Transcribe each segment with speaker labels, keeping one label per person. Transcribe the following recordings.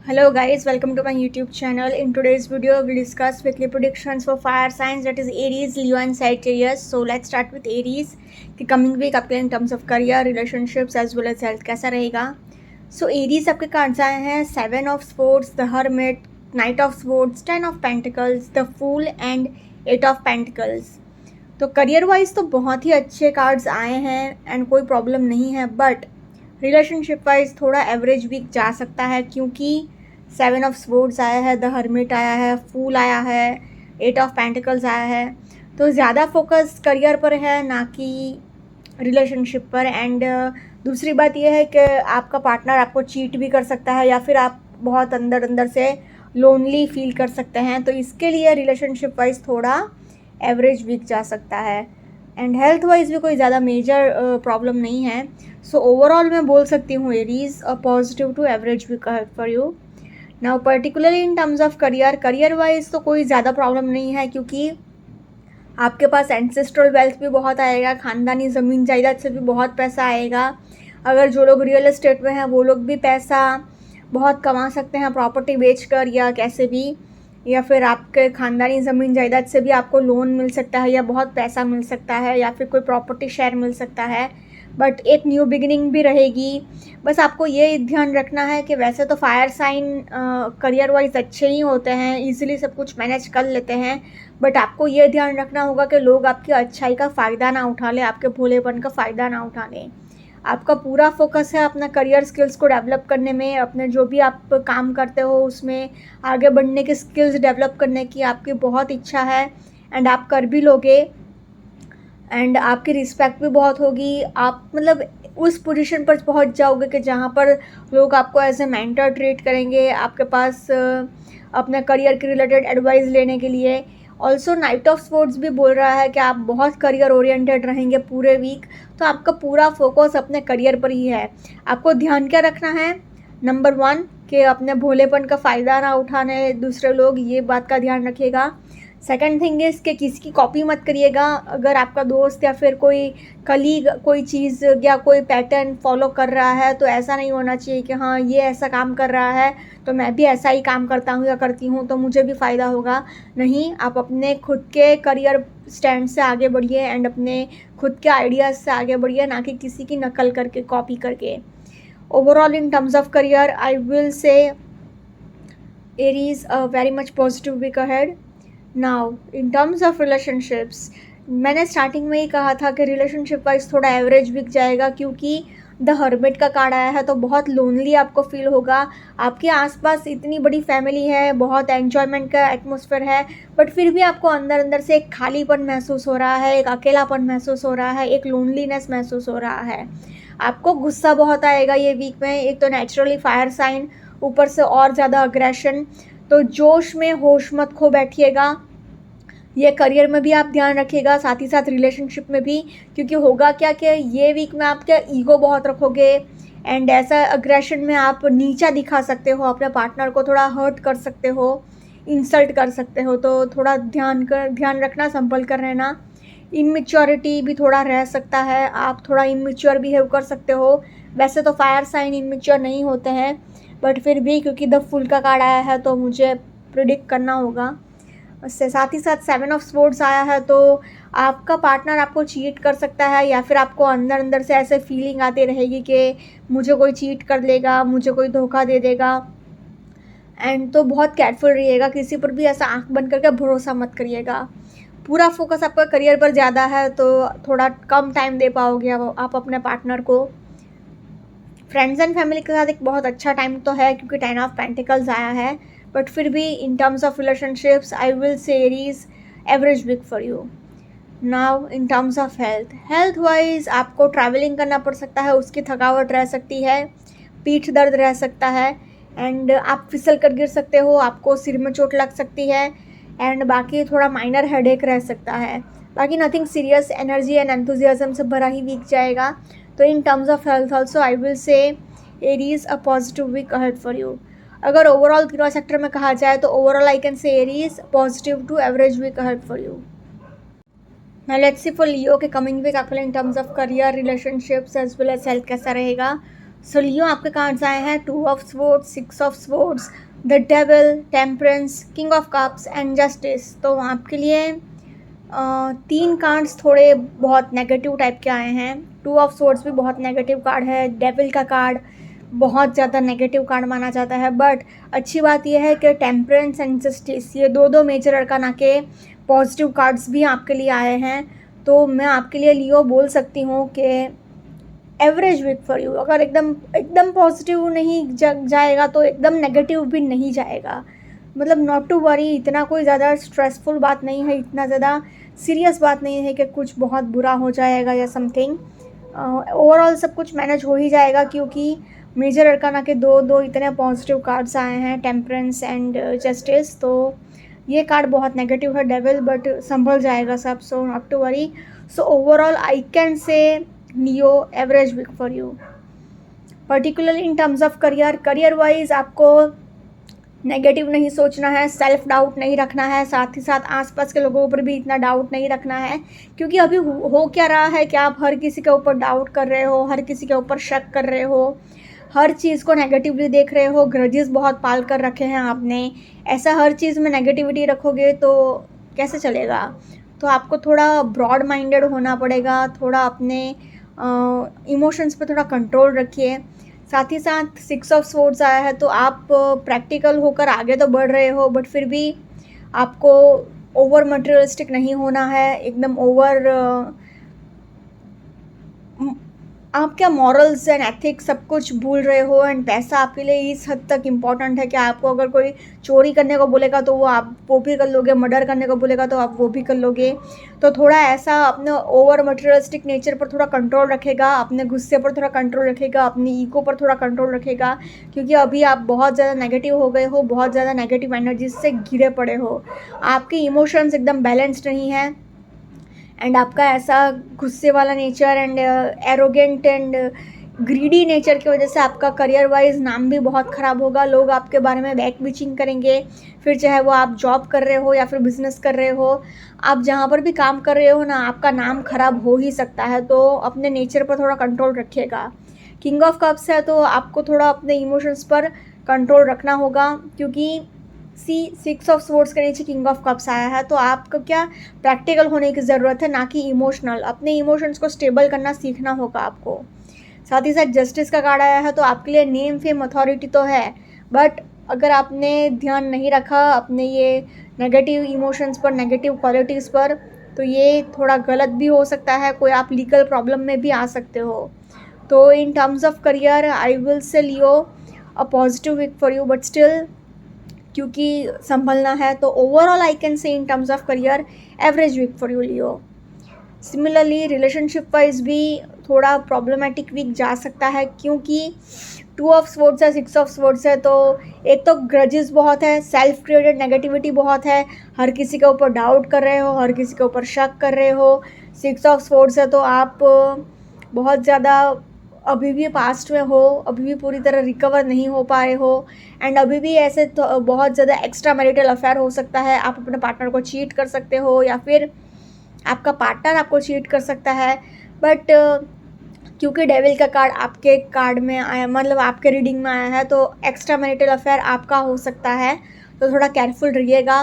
Speaker 1: Hello guys, welcome to my YouTube channel. In today's video, we'll discuss weekly predictions for fire signs, that is Aries, Leo and Sagittarius. So let's start with Aries. कि coming week आपके in terms of career, relationships as well as health कैसा रहेगा. So Aries आपके cards आए हैं 7 of Swords, the Hermit, Knight of Swords, 10 of Pentacles, the Fool and 8 of Pentacles. तो career wise तो बहुत ही अच्छे कार्ड्स आए हैं एंड कोई प्रॉब्लम नहीं है, बट रिलेशनशिप वाइज थोड़ा एवरेज वीक जा सकता है क्योंकि 7 ऑफ स्वॉर्ड्स आया है, द हर्मिट आया है, फूल आया है, 8 ऑफ पेंटिकल्स आया है. तो ज़्यादा फोकस करियर पर है ना कि रिलेशनशिप पर. एंड दूसरी बात यह है कि आपका पार्टनर आपको चीट भी कर सकता है या फिर आप बहुत अंदर अंदर से लोनली फील कर सकते हैं. तो इसके लिए रिलेशनशिप वाइज थोड़ा एवरेज वीक जा सकता है. एंड हेल्थ वाइज भी कोई ज़्यादा मेजर प्रॉब्लम नहीं है. सो ओवरऑल मैं बोल सकती हूँ Aries a positive to average week for you. Now particularly in terms of career wise तो कोई ज़्यादा प्रॉब्लम नहीं है क्योंकि आपके पास एंसेस्ट्रल वेल्थ भी बहुत आएगा, ख़ानदानी ज़मीन जायदाद से भी बहुत पैसा आएगा. अगर जो लोग रियल एस्टेट में हैं वो लोग भी पैसा बहुत कमा सकते हैं प्रॉपर्टी बेचकर या कैसे भी, या फिर आपके ख़ानदानी ज़मीन जायदाद से भी आपको लोन मिल सकता है या बहुत पैसा मिल सकता है या फिर कोई प्रॉपर्टी शेयर मिल सकता है. बट एक न्यू बिगिनिंग भी रहेगी. बस आपको ये ध्यान रखना है कि वैसे तो फायर साइन करियर वाइज अच्छे ही होते हैं, इजीली सब कुछ मैनेज कर लेते हैं, बट आपको ये ध्यान रखना होगा कि लोग आपकी अच्छाई का फ़ायदा ना उठा लें, आपके भोलेपन का फ़ायदा ना उठा लें. आपका पूरा फोकस है अपना करियर स्किल्स को डेवलप करने में, अपने जो भी आप काम करते हो उसमें आगे बढ़ने की स्किल्स डेवलप करने की आपकी बहुत इच्छा है एंड आप कर भी लोगे. एंड आपकी रिस्पेक्ट भी बहुत होगी. आप मतलब उस पोजीशन पर पहुंच जाओगे कि जहां पर लोग आपको एज ए मेंटर ट्रीट करेंगे आपके पास अपने करियर के रिलेटेड एडवाइस लेने के लिए. ऑल्सो नाइट ऑफ स्पोर्ट्स भी बोल रहा है कि आप बहुत करियर ओरिएंटेड रहेंगे पूरे वीक. तो आपका पूरा फोकस अपने करियर पर ही है. आपको ध्यान क्या रखना है, नंबर 1 कि अपने भोलेपन का फ़ायदा ना उठाने दूसरे लोग, ये बात का ध्यान रखिएगा. सेकंड थिंग इज़ कि किसी की कॉपी मत करिएगा. अगर आपका दोस्त या फिर कोई कलीग कोई चीज़ या कोई पैटर्न फॉलो कर रहा है तो ऐसा नहीं होना चाहिए कि हाँ ये ऐसा काम कर रहा है तो मैं भी ऐसा ही काम करता हूँ या करती हूँ तो मुझे भी फ़ायदा होगा. नहीं, आप अपने खुद के करियर स्टैंड से आगे बढ़िए एंड अपने खुद के आइडियाज़ से आगे बढ़िए, ना कि किसी की नकल करके कॉपी करके. Overall in terms of career I will से Aries a very much positive week ahead. Now in terms of relationships, मैंने स्टार्टिंग में ही कहा था कि रिलेशनशिप वाइज थोड़ा एवरेज बिक जाएगा क्योंकि द हर्मिट का कार्ड आया है तो बहुत लोनली आपको फील होगा. आपके आसपास इतनी बड़ी फैमिली है, बहुत एन्जॉयमेंट का एटमॉस्फेयर है, बट फिर भी आपको अंदर अंदर से एक खालीपन महसूस हो रहा है, एक अकेलापन महसूस हो रहा है, एक लोनलीनेस महसूस हो रहा है. आपको गुस्सा बहुत आएगा ये वीक में. एक तो नेचुरली फायर साइन, ऊपर से और ज़्यादा अग्रेशन. तो जोश में होश मत खो बैठिएगा. ये करियर में भी आप ध्यान रखिएगा, साथ ही साथ रिलेशनशिप में भी, क्योंकि होगा क्या कि ये वीक में आप क्या ईगो बहुत रखोगे एंड ऐसा अग्रेशन में आप नीचा दिखा सकते हो, अपने पार्टनर को थोड़ा हर्ट कर सकते हो, इंसल्ट कर सकते हो. तो थोड़ा ध्यान रखना, संभल कर रहना. इमेच्योरिटी भी थोड़ा रह सकता है, आप थोड़ा इमेच्योर बिहेव कर सकते हो. वैसे तो फायर साइन इमेच्योर नहीं होते हैं, बट फिर भी क्योंकि द फुल का कार्ड आया है तो मुझे प्रिडिक्ट करना होगा. उससे साथ ही साथ 7 ऑफ स्वॉर्ड्स आया है तो आपका पार्टनर आपको चीट कर सकता है या फिर आपको अंदर अंदर से ऐसे फीलिंग आती रहेगी कि मुझे कोई चीट कर लेगा, मुझे कोई धोखा दे देगा. एंड तो बहुत केयरफुल रहिएगा, किसी पर भी ऐसा आंख बंद करके भरोसा मत करिएगा. पूरा फोकस आपका करियर पर ज़्यादा है तो थोड़ा कम टाइम दे पाओगे आप अपने पार्टनर को. फ्रेंड्स एंड फैमिली के साथ एक बहुत अच्छा टाइम तो है क्योंकि 10 ऑफ पेंटिकल्स आया है, बट फिर भी in terms of relationships I will say Aries average week for you. Now in terms of health wise आपको ट्रैवलिंग करना पड़ सकता है, उसकी थकावट रह सकती है, पीठ दर्द रह सकता है एंड आप फिसल कर गिर सकते हो, आपको सिर में चोट लग सकती है एंड बाकी थोड़ा माइनर हेडेक रह सकता है. बाकी nothing serious. Energy and enthusiasm से भरा ही वीक जाएगा. तो in terms of health also I will say Aries a positive week ahead for you. अगर ओवरऑल तीनों सेक्टर में कहा जाए तो overall I can say Aries positive to average week ahead for you. Now let's see for Leo के coming week आपके in terms of career, relationships as well as health कैसा रहेगा. सो लियो आपके कार्ड्स आए हैं 2 of swords, 6 of swords, the devil, temperance, king of cups and justice. तो आपके लिए 3 कार्ड्स थोड़े बहुत नेगेटिव टाइप के आए हैं। 2 ऑफ स्वॉर्ड्स भी बहुत नेगेटिव कार्ड है, डेविल का कार्ड बहुत ज़्यादा नेगेटिव कार्ड माना जाता है। बट अच्छी बात यह है कि टेम्परेंस एंड जस्टिस, ये दो मेजर अरकाना के पॉजिटिव कार्ड्स भी आपके लिए आए हैं। तो मैं आपके लिए लियो बोल सकती हूँ कि एवरेज वीक फॉर यू। अगर एकदम पॉजिटिव नहीं जाएगा तो एकदम नेगेटिव भी नहीं जाएगा। मतलब नॉट टू वरी, इतना कोई ज़्यादा स्ट्रेसफुल बात नहीं है, इतना ज़्यादा सीरियस बात नहीं है कि कुछ बहुत बुरा हो जाएगा या समथिंग। ओवरऑल सब कुछ मैनेज हो ही जाएगा, क्योंकि मेजर अरकाना के दो इतने पॉजिटिव कार्ड्स आए हैं, टेम्परेंस एंड जस्टिस। तो ये कार्ड बहुत नेगेटिव है डेविल, बट संभल जाएगा सब, so not to worry. So overall I can say Leo average week for you. Particularly in terms of career wise आपको नेगेटिव नहीं सोचना है, सेल्फ डाउट नहीं रखना है, साथ ही साथ आसपास के लोगों पर भी इतना डाउट नहीं रखना है, क्योंकि अभी हो क्या रहा है कि आप हर किसी के ऊपर डाउट कर रहे हो, हर किसी के ऊपर शक कर रहे हो, हर चीज़ को नेगेटिवली देख रहे हो, ग्रजेस बहुत पाल कर रखे हैं आपने। ऐसा हर चीज़ में नेगेटिविटी रखोगे तो कैसे चलेगा। तो आपको थोड़ा ब्रॉड माइंडेड होना पड़ेगा, थोड़ा अपने इमोशंस पे थोड़ा कंट्रोल रखिए। साथ ही साथ 6 ऑफ स्वॉर्ड्स आया है, तो आप प्रैक्टिकल होकर आगे तो बढ़ रहे हो, बट फिर भी आपको ओवर मटेरियलिस्टिक नहीं होना है, एकदम ओवर आप क्या मॉरल्स एंड एथिक्स सब कुछ भूल रहे हो। एंड पैसा आपके लिए इस हद तक इम्पॉर्टेंट है कि आपको अगर कोई चोरी करने को बोलेगा तो वो भी कर लोगे, मर्डर करने को बोलेगा तो आप वो भी कर लोगे। तो थोड़ा ऐसा अपने ओवर मटेरियलिस्टिक नेचर पर थोड़ा कंट्रोल रखेगा, अपने गुस्से पर थोड़ा कंट्रोल रखेगा, अपनी ईगो पर थोड़ा कंट्रोल रखेगा, क्योंकि अभी आप बहुत ज़्यादा नेगेटिव हो गए हो, बहुत ज़्यादा नेगेटिव एनर्जी से घिरे पड़े हो, आपके इमोशंस एकदम बैलेंस्ड नहीं है। एंड आपका ऐसा गुस्से वाला nature and arrogant and greedy nature की वजह से आपका करियर वाइज नाम भी बहुत ख़राब होगा। लोग आपके बारे में बैक बिचिंग करेंगे, फिर चाहे वो आप जॉब कर रहे हो या फिर बिजनेस कर रहे हो, आप जहाँ पर भी काम कर रहे हो ना, आपका नाम खराब हो ही सकता है। तो अपने नेचर पर थोड़ा कंट्रोल रखिएगा। किंग ऑफ कप्स है, तो आपको थोड़ा अपने इमोशंस पर कंट्रोल रखना होगा, क्योंकि 6 ऑफ स्वॉर्ड्स के नीचे किंग ऑफ कप्स आया है। तो आपको क्या प्रैक्टिकल होने की ज़रूरत है, ना कि इमोशनल। अपने इमोशंस को स्टेबल करना सीखना होगा आपको। साथ ही साथ जस्टिस का कार्ड आया है, तो आपके लिए नेम फेम अथॉरिटी तो है, बट अगर आपने ध्यान नहीं रखा अपने ये नेगेटिव इमोशंस पर, नेगेटिव क्वालिटीज़ पर, तो ये थोड़ा गलत भी हो सकता है, कोई आप लीगल प्रॉब्लम में भी आ सकते हो। तो in terms of career I will say Leo a positive week for you, but still क्योंकि संभलना है, तो overall I can say in terms of career average week for you Leo. Similarly relationship wise भी थोड़ा problematic week जा सकता है, क्योंकि 2 ऑफ स्वॉर्ड्स है, 6 ऑफ स्वॉर्ड्स है, तो एक तो ग्रजेस बहुत है, सेल्फ क्रिएटेड नेगेटिविटी बहुत है, हर किसी के ऊपर डाउट कर रहे हो, हर किसी के ऊपर शक कर रहे हो। 6 ऑफ स्वॉर्ड्स है, तो आप बहुत ज़्यादा अभी भी पास्ट में हो, अभी भी पूरी तरह रिकवर नहीं हो पाए हो, एंड अभी भी ऐसे तो बहुत ज़्यादा एक्स्ट्रा मैरिटल अफेयर हो सकता है। आप अपने पार्टनर को चीट कर सकते हो, या फिर आपका पार्टनर आपको चीट कर सकता है। बट क्योंकि डेविल का कार्ड आपके कार्ड में आया, मतलब आपके रीडिंग में आया है, तो एक्स्ट्रा मैरिटल अफेयर आपका हो सकता है, तो थोड़ा केयरफुल रहिएगा।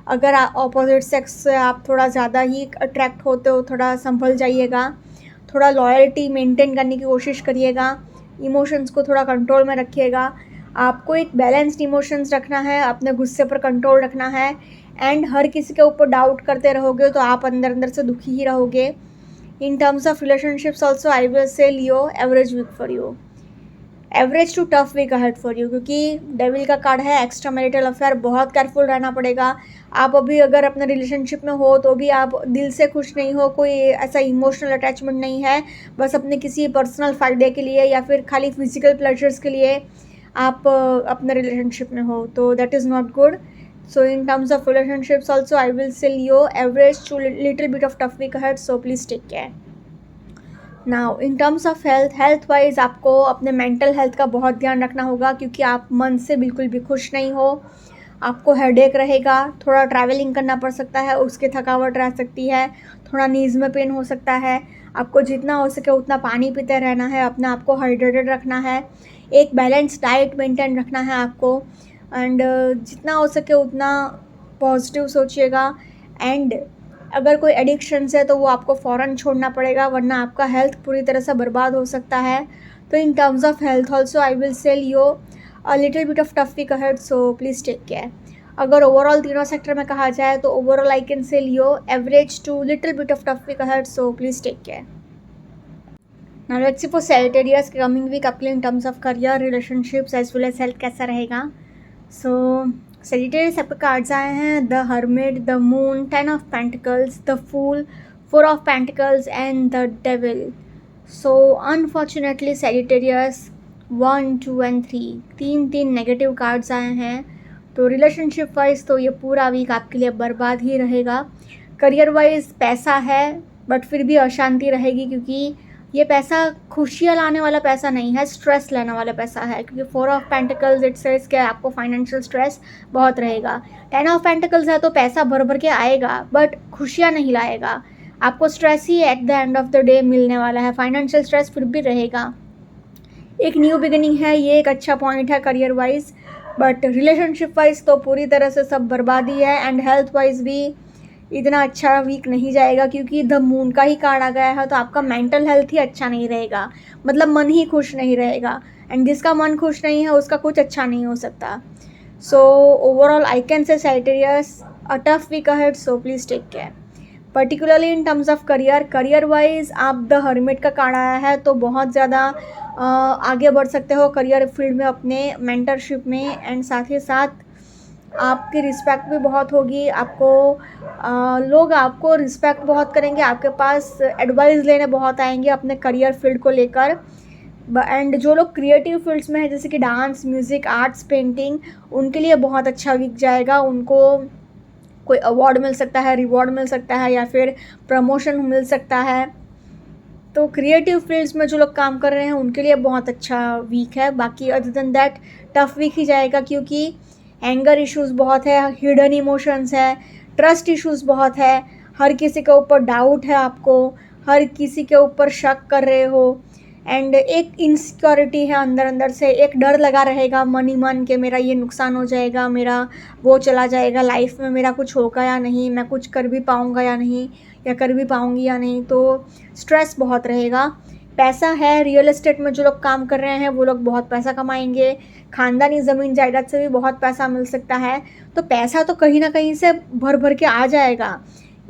Speaker 1: अगर ऑपोजिट सेक्स से आप थोड़ा ज़्यादा ही अट्रैक्ट होते हो, थोड़ा संभल जाइएगा, थोड़ा लॉयल्टी मेंटेन करने की कोशिश करिएगा, इमोशंस को थोड़ा कंट्रोल में रखिएगा। आपको एक बैलेंस्ड इमोशंस रखना है, अपने गुस्से पर कंट्रोल रखना है, एंड हर किसी के ऊपर डाउट करते रहोगे तो आप अंदर अंदर से दुखी ही रहोगे। In terms of relationships also I will say Leo average week for you, average to tough week ahead for you, क्योंकि डेविल का कार्ड है, एक्स्ट्रा मैरिटल अफेयर, बहुत केयरफुल रहना पड़ेगा। आप अभी अगर अपने रिलेशनशिप में हो तो भी आप दिल से खुश नहीं हो, कोई ऐसा इमोशनल अटैचमेंट नहीं है, बस अपने किसी पर्सनल फ़ायदे के लिए या फिर खाली फिजिकल प्लेजर्स के लिए आप अपने रिलेशनशिप में हो, तो that is not good. So in terms of relationships also I will say Leo average to little bit of tough week ahead, so please take care. Now in terms of health wise आपको अपने mental health का बहुत ध्यान रखना होगा, क्योंकि आप मन से बिल्कुल भी खुश नहीं हो। आपको हेडेक रहेगा, थोड़ा ट्रैवलिंग करना पड़ सकता है, उसकी थकावट रह सकती है, थोड़ा नीज़ में पेन हो सकता है। आपको जितना हो सके उतना पानी पीते रहना है, अपने आप को हाइड्रेटेड रखना है, एक बैलेंस डाइट मेंटेन रखना है आपको। एंड जितना हो सके उतना पॉजिटिव सोचिएगा। एंड अगर कोई एडिक्शंस है तो वो आपको फ़ौरन छोड़ना पड़ेगा, वरना आपका हेल्थ पूरी तरह से बर्बाद हो सकता है। तो in terms of health also I will tell you a little bit of tough week ahead, so please take care. अगर ओवरऑल तीनों सेक्टर में कहा जाए तो overall I can tell you average to little bit of tough week ahead, so please take care. Now let's see for Sagittarius coming week आपके लिए in terms of career, relationships as well as health कैसा रहेगा। सो Sagittarius आपके cards आए हैं the hermit, the moon, 10 of pentacles, the fool, 4 of pentacles and the devil. So unfortunately Sagittarius 1, 2 and 3 तीन negative cards आए हैं। तो रिलेशनशिप वाइज तो ये पूरा वीक आपके लिए बर्बाद ही रहेगा। करियर वाइज पैसा है बट फिर भी अशांति रहेगी, क्योंकि ये पैसा खुशियाँ लाने वाला पैसा नहीं है, स्ट्रेस लेने वाला पैसा है। क्योंकि 4 ऑफ पेंटिकल्स इट सेज कि आपको फाइनेंशियल स्ट्रेस बहुत रहेगा। 10 ऑफ पेंटिकल्स है तो पैसा भर भर के आएगा बट खुशियाँ नहीं लाएगा, आपको stress he at the end of the day मिलने वाला है। फाइनेंशियल स्ट्रेस फिर भी रहेगा। एक न्यू बिगिनिंग है, ये एक अच्छा पॉइंट है career wise, but relationship wise तो पूरी तरह से सब बर्बादी है। एंड हेल्थ वाइज भी इतना अच्छा वीक नहीं जाएगा, क्योंकि द मून का ही कार्ड आ गया है। तो आपका मेंटल हेल्थ ही अच्छा नहीं रहेगा, मतलब मन ही खुश नहीं रहेगा। एंड जिसका मन खुश नहीं है उसका कुछ अच्छा नहीं हो सकता। So overall I can say Sagittarius a tough week ahead, so please take care. Particularly in terms of career wise आप द हर्मिट का कार्ड आया है, तो बहुत ज़्यादा आगे बढ़ सकते हो करियर फील्ड में अपने मेंटरशिप में। एंड साथ ही साथ आपकी रिस्पेक्ट भी बहुत होगी, आपको लोग आपको रिस्पेक्ट बहुत करेंगे, आपके पास एडवाइस लेने बहुत आएंगे अपने करियर फील्ड को लेकर। एंड जो लोग क्रिएटिव फील्ड्स में हैं जैसे कि डांस, म्यूज़िक, आर्ट्स, पेंटिंग, उनके लिए बहुत अच्छा वीक जाएगा। उनको कोई अवार्ड मिल सकता है, रिवॉर्ड मिल सकता है, या फिर प्रमोशन मिल सकता है। तो क्रिएटिव फील्ड्स में जो लोग काम कर रहे हैं उनके लिए बहुत अच्छा वीक है। बाकी other than that tough week ही जाएगा, क्योंकि एंगर इश्यूज़ बहुत है, हिडन इमोशंस है, ट्रस्ट इश्यूज़ बहुत है, हर किसी के ऊपर डाउट है, आपको हर किसी के ऊपर शक कर रहे हो। एंड एक इनसिक्योरिटी है अंदर से, एक डर लगा रहेगा मन ही मन के मेरा ये नुकसान हो जाएगा, मेरा वो चला जाएगा, लाइफ में मेरा कुछ होगा या नहीं, मैं कुछ कर भी पाऊँगा या नहीं, या कर भी पाऊँगी या नहीं। तो स्ट्रेस बहुत रहेगा। पैसा है, रियल एस्टेट में जो लोग काम कर रहे हैं वो लोग बहुत पैसा कमाएंगे, ख़ानदानी ज़मीन जायदाद से भी बहुत पैसा मिल सकता है। तो पैसा तो कहीं ना कहीं से भर भर के आ जाएगा,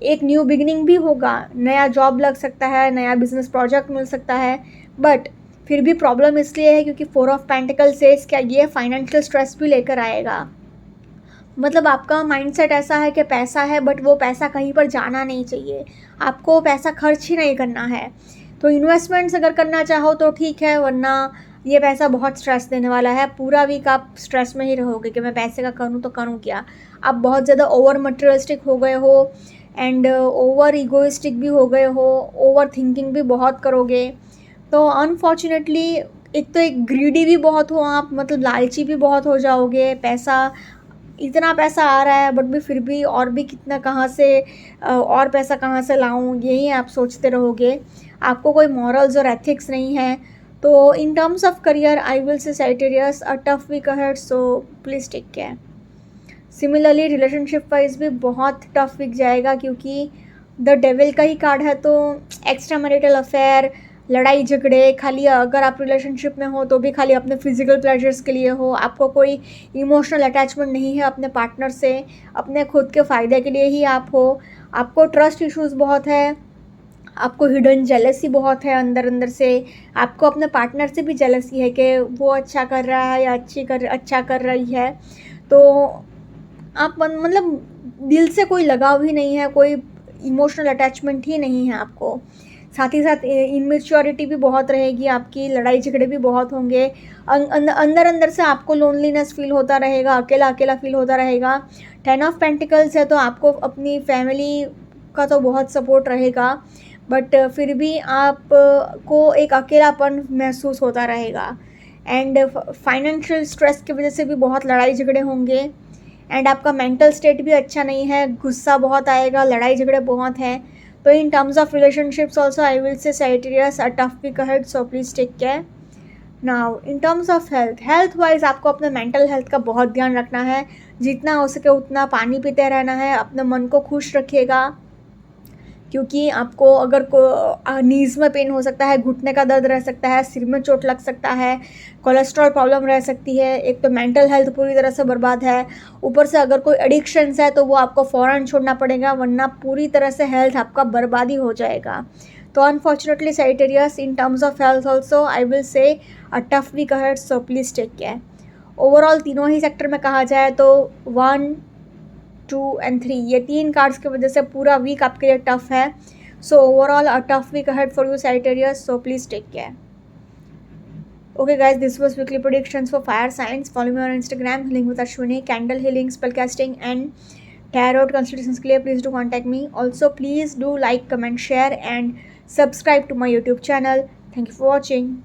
Speaker 1: एक न्यू बिगिनिंग भी होगा, नया जॉब लग सकता है, नया बिजनेस प्रोजेक्ट मिल सकता है। बट फिर भी प्रॉब्लम इसलिए है क्योंकि 4 ऑफ पेंटिकल सेज क्या ये फाइनेंशियल स्ट्रेस भी लेकर आएगा। मतलब आपका माइंडसेट ऐसा है कि पैसा है बट वो पैसा कहीं पर जाना नहीं चाहिए, आपको पैसा खर्च ही नहीं करना है। तो इन्वेस्टमेंट्स अगर करना चाहो तो ठीक है, वरना ये पैसा बहुत स्ट्रेस देने वाला है। पूरा वीक आप स्ट्रेस में ही रहोगे कि मैं पैसे का करूँ तो करूँ क्या। आप बहुत ज़्यादा ओवर मटेरियलिस्टिक हो गए हो, एंड ओवर ईगोइस्टिक भी हो गए हो, ओवर थिंकिंग भी बहुत करोगे। तो अनफॉर्चुनेटली एक तो एक ग्रीडी भी बहुत हो आप, मतलब लालची भी बहुत हो जाओगे। इतना पैसा आ रहा है बट भी फिर भी और भी कितना कहाँ से और पैसा कहाँ से लाऊं, यही आप सोचते रहोगे। आपको कोई मॉरल्स और एथिक्स नहीं है। तो in terms of career I will say Sagittarius a tough week ahead, so please take care. Similarly relationship wise भी बहुत टफ वीक जाएगा, क्योंकि द डेविल का ही कार्ड है। तो एक्स्ट्रा मैरिटल अफेयर, लड़ाई झगड़े, खाली अगर आप रिलेशनशिप में हो तो भी खाली अपने फिजिकल प्लेजर्स के लिए हो, आपको कोई इमोशनल अटैचमेंट नहीं है अपने पार्टनर से, अपने खुद के फ़ायदे के लिए ही आप हो। आपको ट्रस्ट इश्यूज़ बहुत है, आपको हिडन जेलसी बहुत है अंदर से, आपको अपने पार्टनर से भी जेलसी है कि वो अच्छा कर रहा है या अच्छा कर रही है। तो आप मतलब दिल से कोई लगाव ही नहीं है, कोई इमोशनल अटैचमेंट ही नहीं है आपको। साथ ही साथ इनमेच्योरिटी भी बहुत रहेगी आपकी, लड़ाई झगड़े भी बहुत होंगे, अंदर से आपको लोनलीनेस फील होता रहेगा, अकेला फील होता रहेगा। 10 ऑफ पेंटिकल्स है तो आपको अपनी फैमिली का तो बहुत सपोर्ट रहेगा, बट फिर भी आप को एक अकेलापन महसूस होता रहेगा। एंड फाइनेंशियल स्ट्रेस की वजह से भी बहुत लड़ाई झगड़े होंगे। एंड आपका मेंटल स्टेट भी अच्छा नहीं है, गुस्सा बहुत आएगा, लड़ाई झगड़े बहुत हैं। तो in terms of relationships also I will say Sagittarius a tough week ahead, so please take care. Now in terms of health wise आपको अपने मेंटल हेल्थ का बहुत ध्यान रखना है. जितना हो सके उतना पानी पीते रहना है, अपने मन को खुश रखिएगा, क्योंकि आपको अगर नीज़ में पेन हो सकता है, घुटने का दर्द रह सकता है, सिर में चोट लग सकता है, कोलेस्ट्रॉल प्रॉब्लम रह सकती है. एक तो मेंटल हेल्थ पूरी तरह से बर्बाद है, ऊपर से अगर कोई एडिक्शंस है तो वो आपको फ़ौरन छोड़ना पड़ेगा, वरना पूरी तरह से हेल्थ आपका बर्बादी हो जाएगा. तो unfortunately Sagittarius, in terms of health also I will say a tough week ahead, so please take care. Overall तीनों ही सेक्टर में कहा जाए तो 1, 2 एंड 3 ये 3 कार्ड्स की वजह से पूरा वीक आपके लिए टफ है. So overall a tough week ahead for you Sagittarius, so please take care. Okay guys, this was weekly predictions for fire signs. Follow me on Instagram, healing with Ashwini, candle healing, spellcasting and tarot consultations के लिए please do contact me. Also please do like, comment, share and subscribe to my YouTube channel. Thank you for watching.